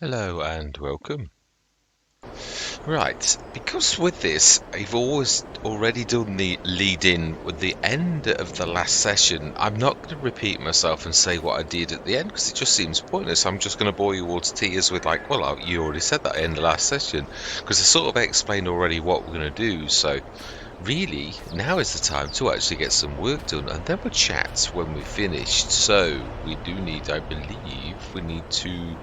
Hello and welcome. Right, because with this, I've already done the lead in with the end of the last session. I'm not going to repeat myself and say what I did at the end because it just seems pointless. I'm just going to bore you all to tears with, like, well, you already said that in the last session because I sort of explained already what we're going to do. So, really, now is the time to actually get some work done and then we'll chat when we're finished. So, we do need, I believe, we need to.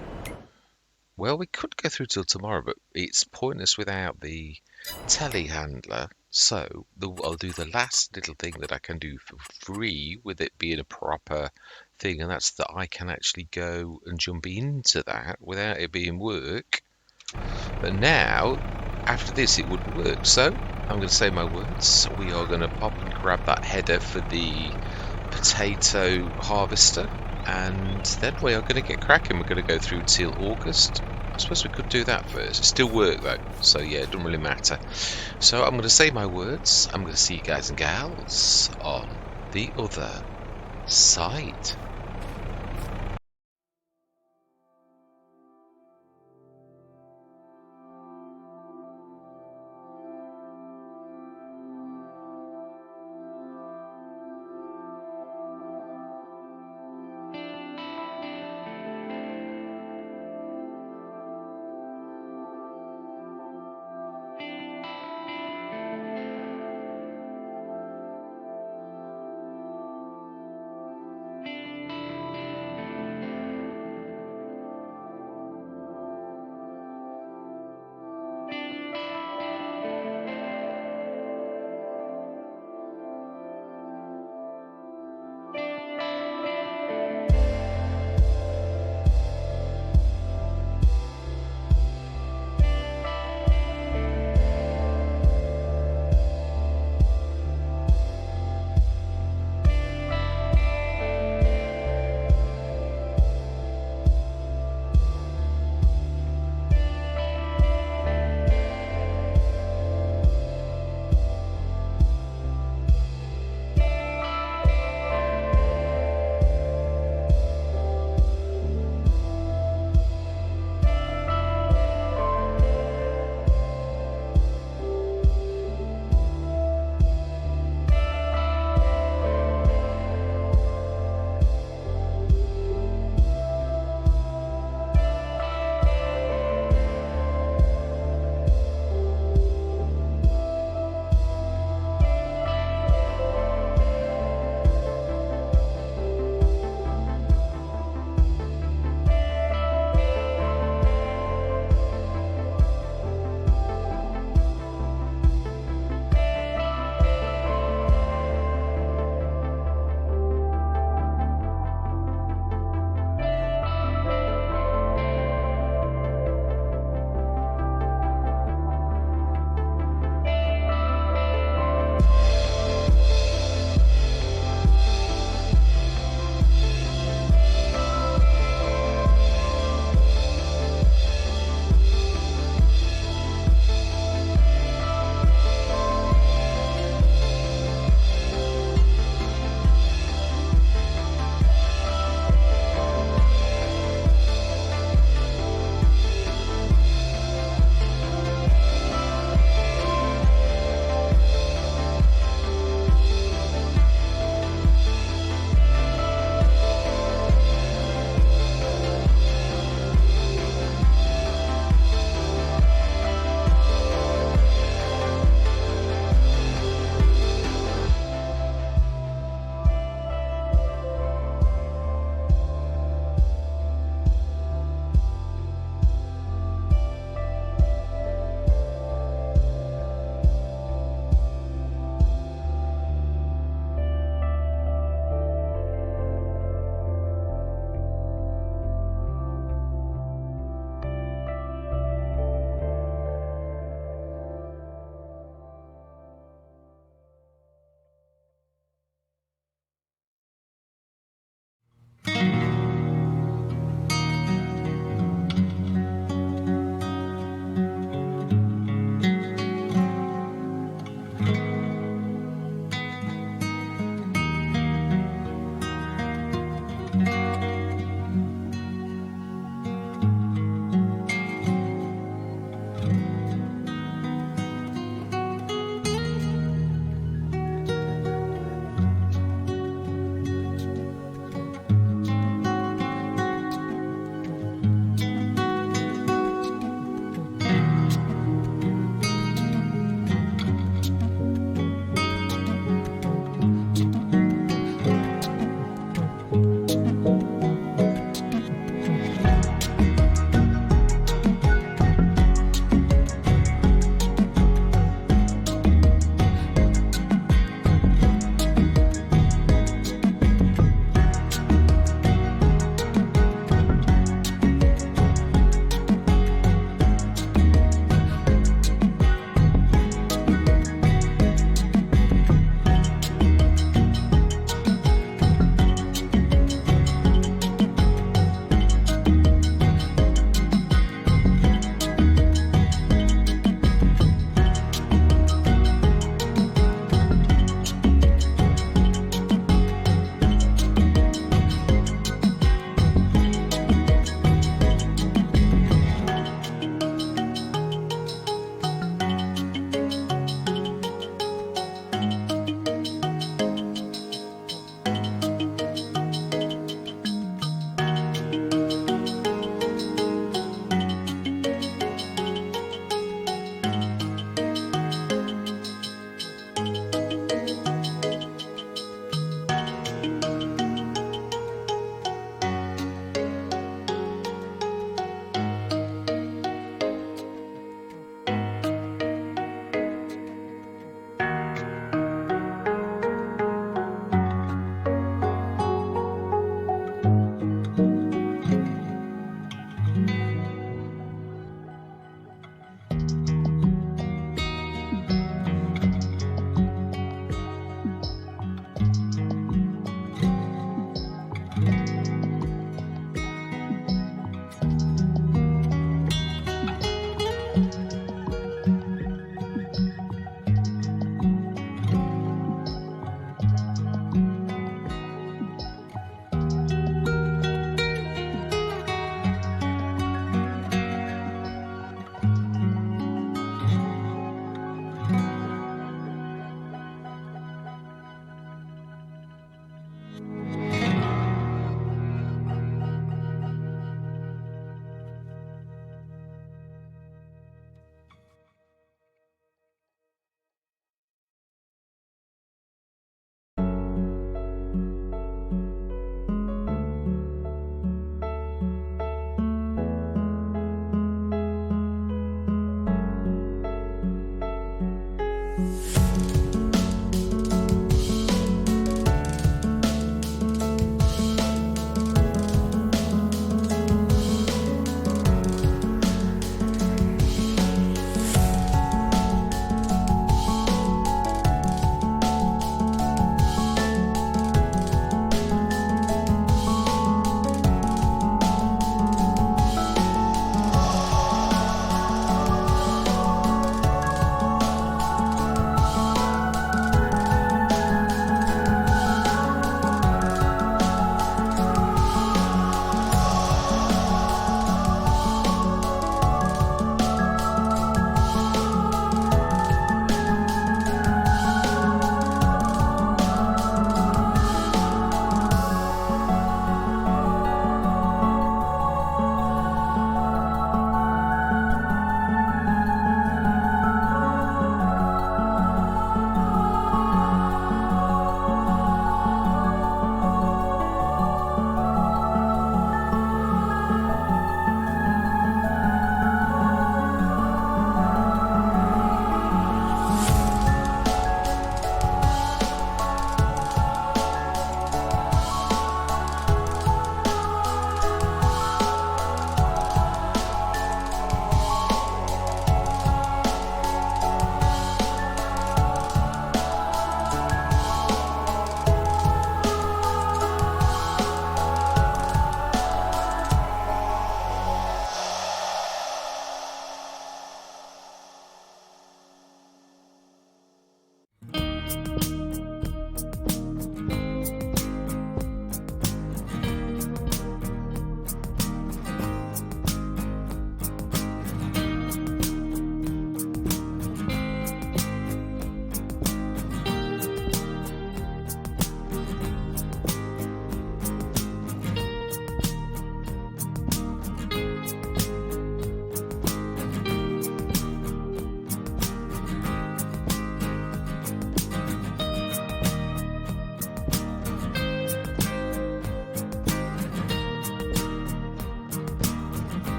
Well, we could go through till tomorrow, but it's pointless without the telehandler. So I'll do the last little thing that I can do for free with it being a proper thing, and that's that I can actually go and jump into that without it being work. But now, after this, it wouldn't work. So I'm going to say my words. We are going to pop and grab that header for the potato harvester, and then we are going to get cracking. We're going to go through till August. I suppose we could do that first. It still work though, so yeah, it doesn't really matter. So I'm going to say my words. I'm going to see you guys and gals on the other side.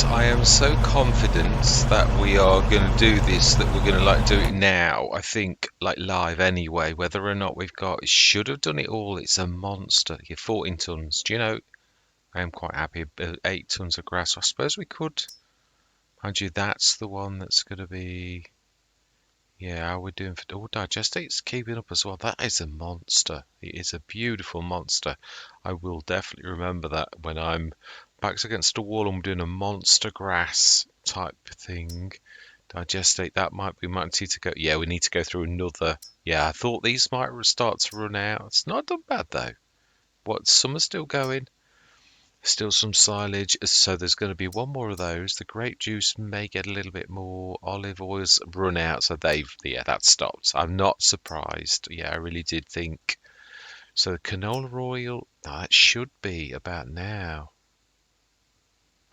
I am so confident that we are going to do this, that we're going to like do it now. I think like live anyway, whether or not we've got, it should have done it all. It's a monster. Yeah, 14 tons. Do you know, I am quite happy. 8 tons of grass. I suppose we could. Mind you, that's the one that's going to be. Yeah, how we're doing for digestate's keeping up as well. That is a monster. It is a beautiful monster. I will definitely remember that when I'm backs against a wall and we're doing a monster grass type thing. Digestate, that might be might need to go. Yeah, we need to go through another. Yeah, I thought these might start to run out. It's not done bad though. What, some are still going. Still some silage, so there's going to be one more of those. The grape juice may get a little bit more. Olive oil's run out, so yeah, that stopped. I'm not surprised. Yeah, I really did think. So the canola oil, that should be about now.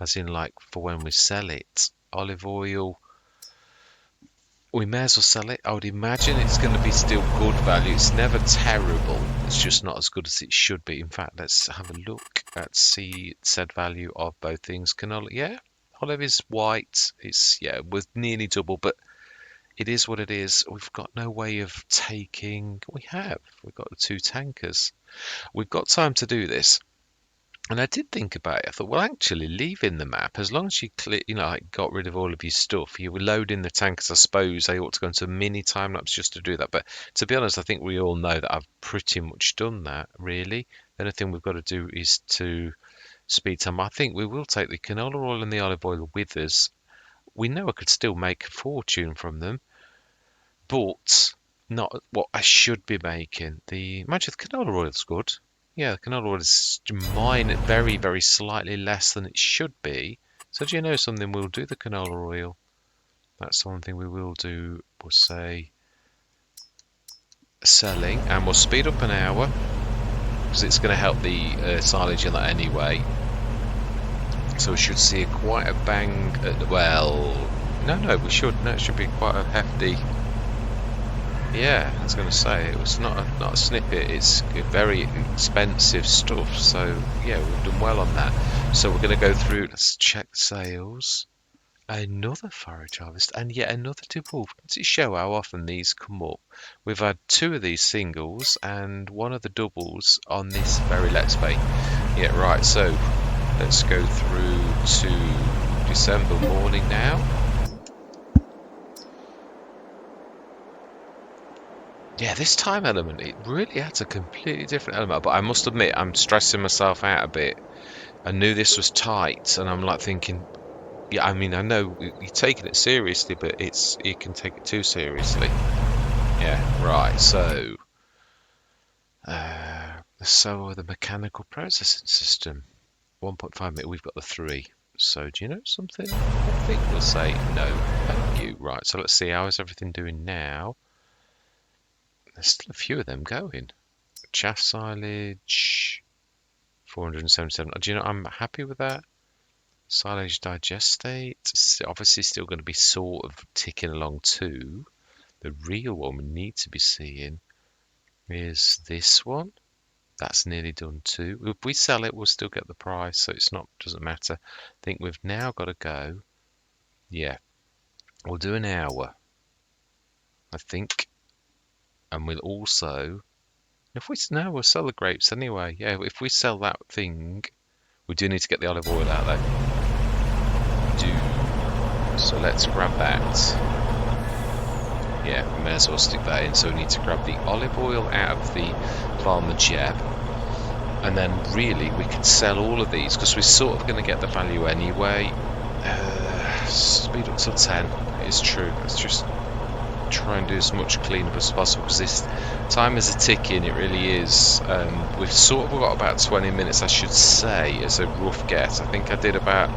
As in, like, for when we sell it. Olive oil, we may as well sell it. I would imagine it's going to be still good value. It's never terrible. It's just not as good as it should be. In fact, let's have a look at said value of both things. Canola, yeah, olive is white. It's, yeah, with nearly double, but it is what it is. We've got no way of taking. We've got the 2 tankers. We've got time to do this. And I did think about it. I thought, well, actually, leaving the map, as long as you like got rid of all of your stuff, you were loading the tankers. I suppose they ought to go into a mini time lapse just to do that. But to be honest, I think we all know that I've pretty much done that. Really, the only thing we've got to do is to speed time. I think we will take the canola oil and the olive oil with us. We know I could still make a fortune from them, but not what I should be making. Imagine the canola oil's good. Yeah, the canola oil is mine very, very slightly less than it should be. So do you know something? We'll do the canola oil. That's one thing we will do. We'll say selling, and we'll speed up an hour because it's going to help the silage in that anyway. So we should see quite a bang. No, we should. No, it should be quite a hefty. Yeah, I was going to say, it was not a snippet, it's very expensive stuff, so yeah, we've done well on that. So we're going to go through, let's check sales, another forage harvest, and yet another double. Does it show how often these come up? We've had 2 of these singles and 1 of the doubles on this very Let's Play. Yeah, right, so let's go through to December morning now. Yeah, this time element, it really adds a completely different element. But I must admit, I'm stressing myself out a bit. I knew this was tight, and I'm like thinking, yeah, I mean, I know you're taking it seriously, but you can take it too seriously. Yeah, right, so the mechanical processing system, 1.5 minute, we've got the 3. So do you know something? I think we'll say no, thank you. Right, so let's see, how is everything doing now? There's still a few of them going. Chaff silage, 477. Do you know, I'm happy with that. Silage digestate, it's obviously still going to be sort of ticking along too. The real one we need to be seeing is this one. That's nearly done too. If we sell it, we'll still get the price, so doesn't matter. I think we've now got to go. Yeah, we'll do an hour, I think. And we'll also, we'll sell the grapes anyway. Yeah, if we sell that thing, we do need to get the olive oil out though. So let's grab that. Yeah, we may as well stick that in. So we need to grab the olive oil out of the Farmer Jeb. And then really we can sell all of these because we're sort of going to get the value anyway. Speed up till 10. It's true. Let's just try and do as much cleanup as possible because this time is a ticking, it really is. We've sort of got about 20 minutes, I should say, as a rough guess. I think I did about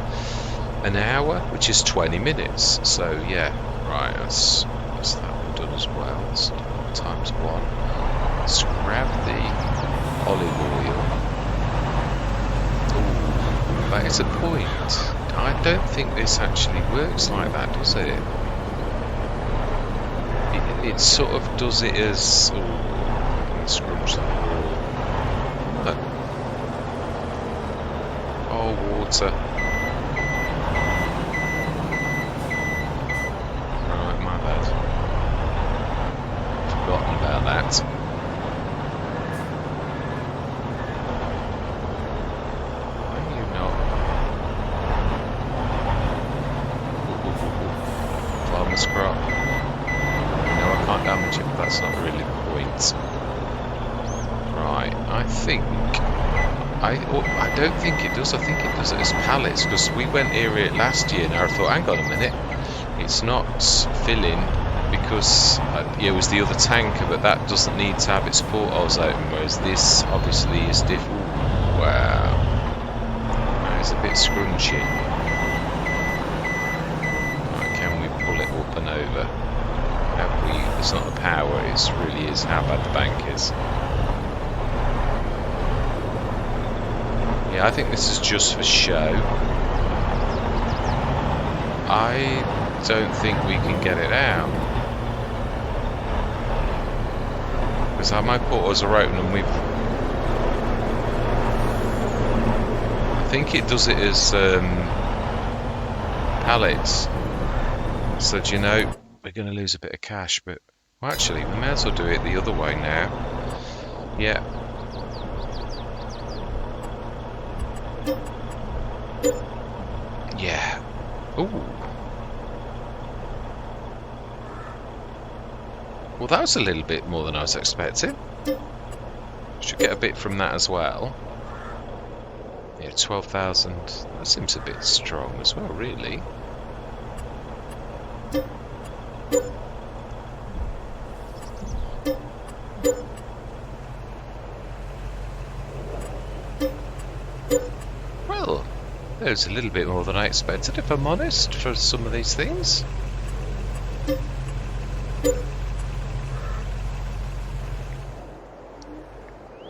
an hour, which is 20 minutes. So yeah, right, that's that one done as well. It's times 1. Let's grab the olive oil. Ooh, but it's a point. I don't think this actually works like that, does it? It sort of does it as... scrunch that wall. Oh, water. I don't think it does. I think it does it as pallets, because we went here last year and I thought, hang on a minute, it's not filling because yeah, it was the other tanker, but that doesn't need to have its portholes open, whereas this obviously is different. Wow, that is a bit scrunchy. Right, can we pull it up and over? Have we? It's not the power, it really is how bad the bank is. Yeah, I think this is just for show. I don't think we can get it out. Because my portals are open and we've... I think it does it as pallets. So, do you know, we're going to lose a bit of cash, but... Well, actually, we may as well do it the other way now. Yeah. Yeah. Ooh. Well, that was a little bit more than I was expecting. Should get a bit from that as well. Yeah, 12,000. That seems a bit strong as well, really. Well, there's a little bit more than I expected, if I'm honest, for some of these things.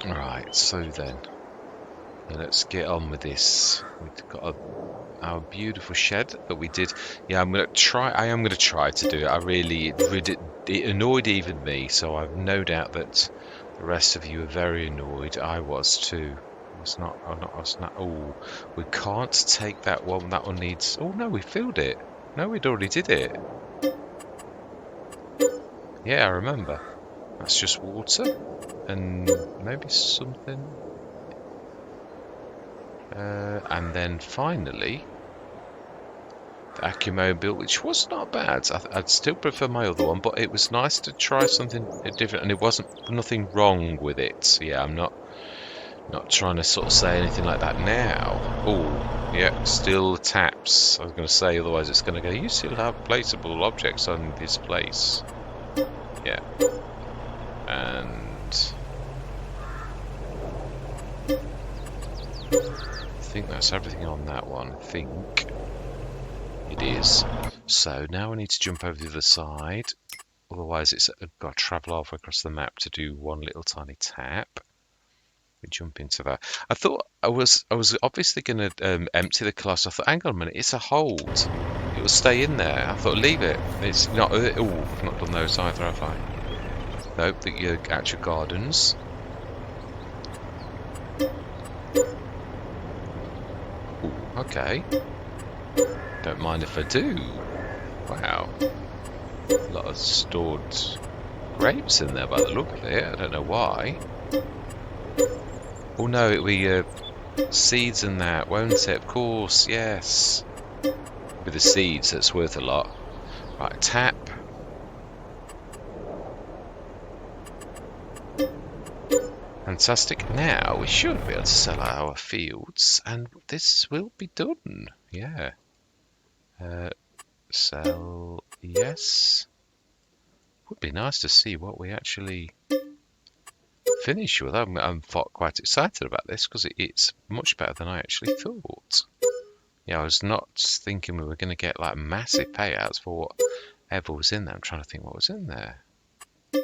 Right, so then, let's get on with this. We've got our beautiful shed that we did. Yeah, I am going to try to do it. It annoyed even me, so I've no doubt that the rest of you are very annoyed. I was too. I was not. Oh, we can't take that one. That one needs... Oh no, we filled it. No, we'd already did it. Yeah, I remember. That's just water. And maybe something. And then finally, the Accumobile, which was not bad. I'd still prefer my other one, but it was nice to try something different, and it wasn't nothing wrong with it. So yeah, I'm not trying to sort of say anything like that now. Oh, yeah, still taps. I was going to say, otherwise it's going to go, you still have placeable objects on this place. Yeah. And I think that's everything on that one. I think it is. So now I need to jump over the other side. Otherwise I've got to travel halfway across the map to do one little tiny tap. We jump into that. I thought I was obviously going to empty the class. I thought, hang on a minute, it's a hold. It will stay in there. I thought, leave it. It's not. Oh, I've not done those either, have I? Nope, the actual gardens. Ooh, okay. Don't mind if I do. Wow. A lot of stored grapes in there by the look of it. I don't know why. Oh no, it'll be seeds in that, won't it? Of course, yes. With the seeds, that's worth a lot. Right, tap. Fantastic. Now we should be able to sell our fields, and this will be done. Yeah. Sell, yes. Would be nice to see what we actually finish with. I'm quite excited about this because it's much better than I actually thought. Yeah, I was not thinking we were going to get like massive payouts for whatever was in there. I'm trying to think what was in there. I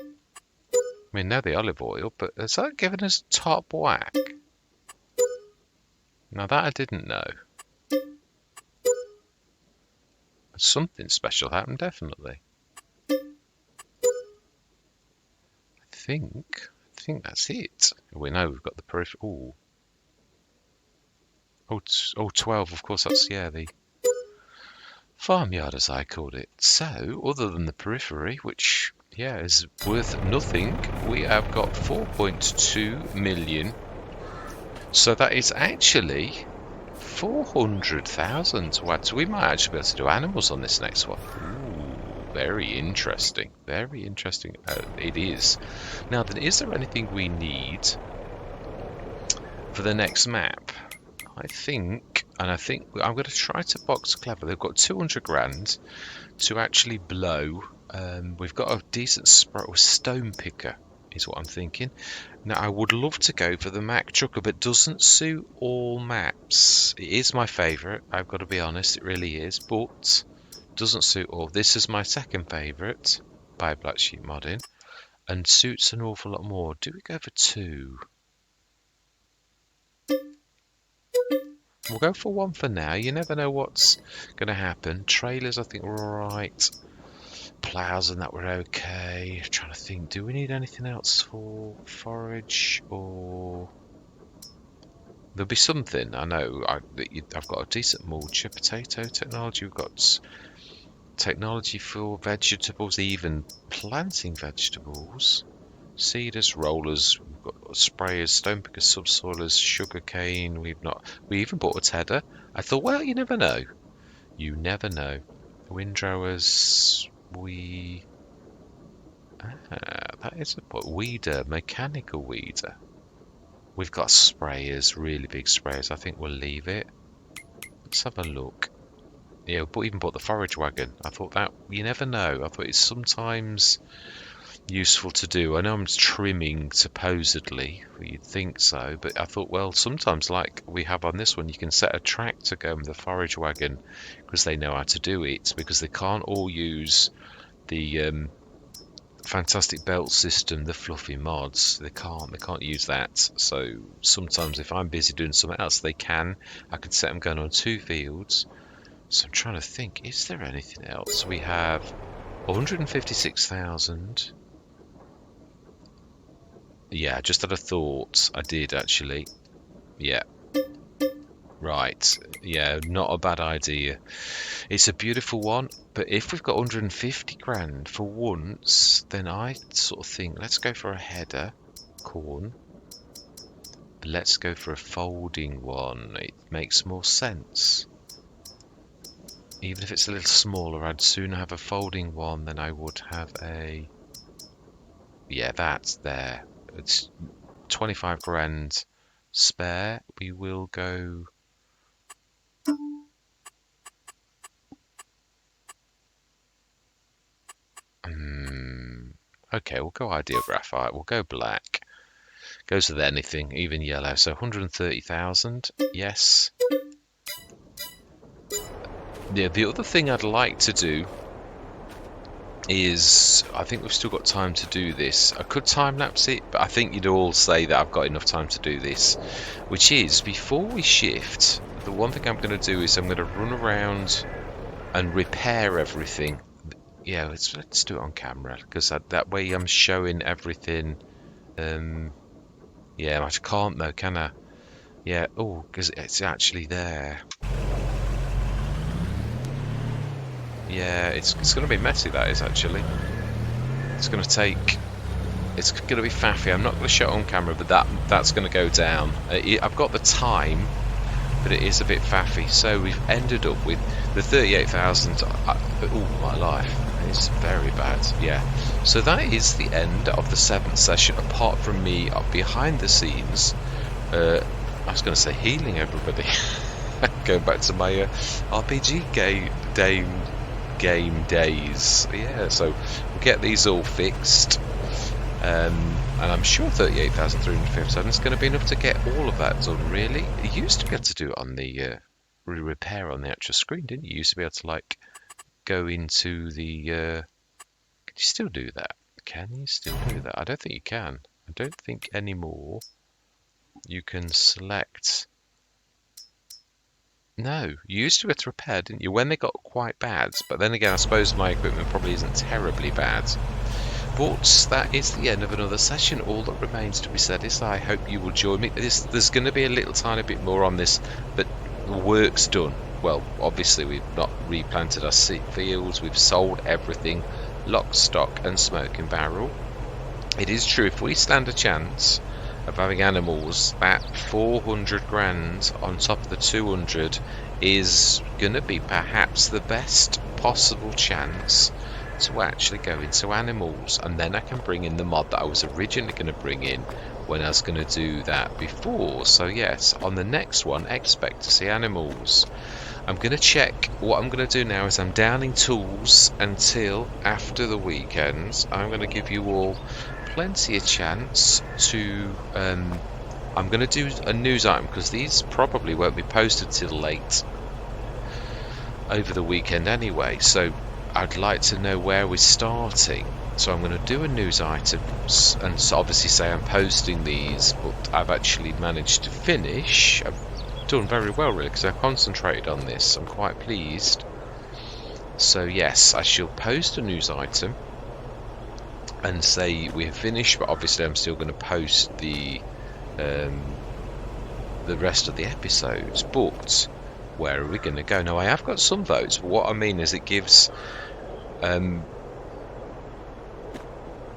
mean, now the olive oil, but has that given us top whack? Now that I didn't know. Something special happened, definitely. I think that's it. We know we've got the proof. Ooh. Oh, 12, of course, that's, yeah, the farmyard, as I called it. So, other than the periphery, which, yeah, is worth nothing, we have got 4.2 million. So that is actually 400,000 to add. So we might actually be able to do animals on this next one. Ooh, very interesting. Very interesting. It is. Now, then, is there anything we need for the next map, I think I'm going to try to box clever. They've got 200 grand to actually blow. We've got a decent stone picker, is what I'm thinking. Now, I would love to go for the Mack Trucker, but doesn't suit all maps. It is my favourite, I've got to be honest, it really is, but doesn't suit all. This is my second favourite by Black Sheep Modding, and suits an awful lot more. Do we go for 2? We'll go for 1 for now. You never know what's going to happen. Trailers, I think, were alright. Plows and that were okay. Trying to think, do we need anything else for forage, or there'll be something. I know I've got a decent mulcher, potato technology. We've got technology for vegetables, even planting vegetables. Seeders, rollers, we've got sprayers, stone pickers, subsoilers, sugarcane. We even bought a tedder. I thought, well, you never know. You never know. Windrowers. That is a weeder, mechanical weeder. We've got sprayers, really big sprayers. I think we'll leave it. Let's have a look. Yeah, but even bought the forage wagon. I thought that, you never know. I thought it's sometimes useful to do. I know I'm trimming, supposedly. You'd think so, but I thought, well, sometimes, like we have on this one, you can set a tractor going with the forage wagon because they know how to do it, because they can't all use the fantastic belt system, the fluffy mods. They can't use that. So sometimes if I'm busy doing something else, they can. I could set them going on 2 fields. So I'm trying to think, is there anything else? We have 156,000. Yeah, I just had a thought. I did actually. Yeah. Right. Yeah, not a bad idea. It's a beautiful one, but if we've got 150 grand for once, then I sort of think, let's go for a header, corn. Let's go for a folding one. It makes more sense. Even if it's a little smaller, I'd sooner have a folding one than I would have a... Yeah, that's there. It's 25 grand spare. We will go... Okay, we'll go ideal graphite. We'll go black. Goes with anything, even yellow. So 130,000. Yes. Yeah, the other thing I'd like to do is, I think we've still got time to do this. I could time lapse it, but I think you'd all say that I've got enough time to do this. Which is, before we shift, the one thing I'm going to do is I'm going to run around and repair everything. Yeah, let's do it on camera, because that way I'm showing everything. Yeah, I can't though, can I? Yeah, oh, because it's actually there. Yeah, it's going to be messy, that is, actually. It's going to take... It's going to be faffy. I'm not going to show it on camera, but that's going to go down. I've got the time, but it is a bit faffy. So we've ended up with the 38,000. Oh, my life. It's very bad. Yeah. So that is the end of the 7th session, apart from me behind the scenes. I was going to say healing everybody. Going back to my RPG game days. Yeah, so we'll get these all fixed. And I'm sure 38,357 is going to be enough to get all of that done, really. You used to be able to do it on the repair on the actual screen, didn't you? You used to be able to, like, go into the... Can you still do that? Can you still do that? I don't think you can. I don't think anymore you can select... No, you used to be able to repair, didn't you? When they got quite bad. But then again, I suppose my equipment probably isn't terribly bad. But that is the end of another session. All that remains to be said is I hope you will join me. There's going to be a little tiny bit more on this, but the work's done. Well, obviously we've not replanted our fields. We've sold everything, lock, stock and smoking barrel. It is true, if we stand a chance of having animals, that 400 grand on top of the 200 is going to be perhaps the best possible chance to actually go into animals. And then I can bring in the mod that I was originally going to bring in, when I was going to do that before. So yes, on the next one, expect to see animals. I'm going to check. What I'm going to do now is I'm downing tools until after the weekend. I'm going to give you all plenty of chance to I'm going to do a news item because these probably won't be posted till late over the weekend anyway, so I'd like to know where we're starting. So I'm going to do a news item and so obviously say I'm posting these, but I've actually managed to finish. I've done very well really because I concentrated on this. I'm quite pleased. So yes, I shall post a news item and say we have finished, but obviously I'm still going to post the rest of the episodes. But where are we going to go? Now I have got some votes, but what I mean is it gives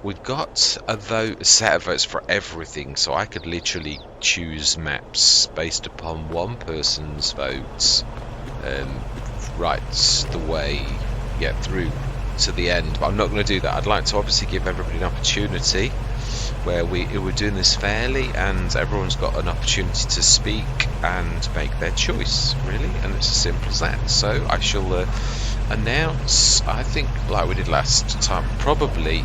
we've got a set of votes for everything, so I could literally choose maps based upon one person's votes right the way through to the end, but I'm not going to do that. I'd like to obviously give everybody an opportunity where we're doing this fairly and everyone's got an opportunity to speak and make their choice, really, and it's as simple as that. So I shall announce, I think like we did last time, probably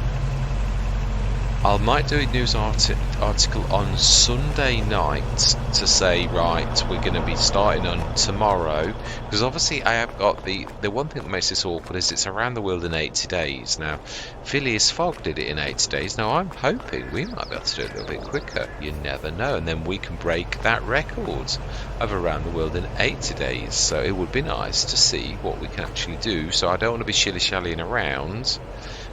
I might do a news article on Sunday night to say, right, we're going to be starting on tomorrow, because obviously I have got the one thing that makes this awkward is it's around the world in 80 days. Now, Phileas Fogg did it in 80 days. Now, I'm hoping we might be able to do it a little bit quicker. You never know, and then we can break that record of around the world in 80 days. So it would be nice to see what we can actually do. So I don't want to be shilly-shallying around.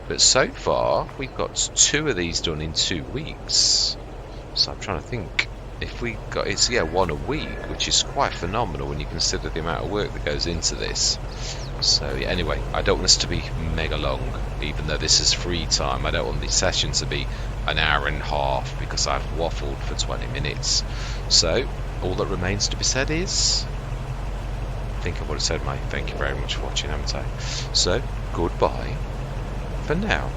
But so far, we've got 2 of these done in 2 weeks. So I'm trying to think. If we got, it's one a week, which is quite phenomenal when you consider the amount of work that goes into this. So yeah, anyway, I don't want this to be mega long, even though this is free time. I don't want the session to be an hour and a half because I've waffled for 20 minutes. So all that remains to be said is, I think I would have said my thank you very much for watching, haven't I? So goodbye for now.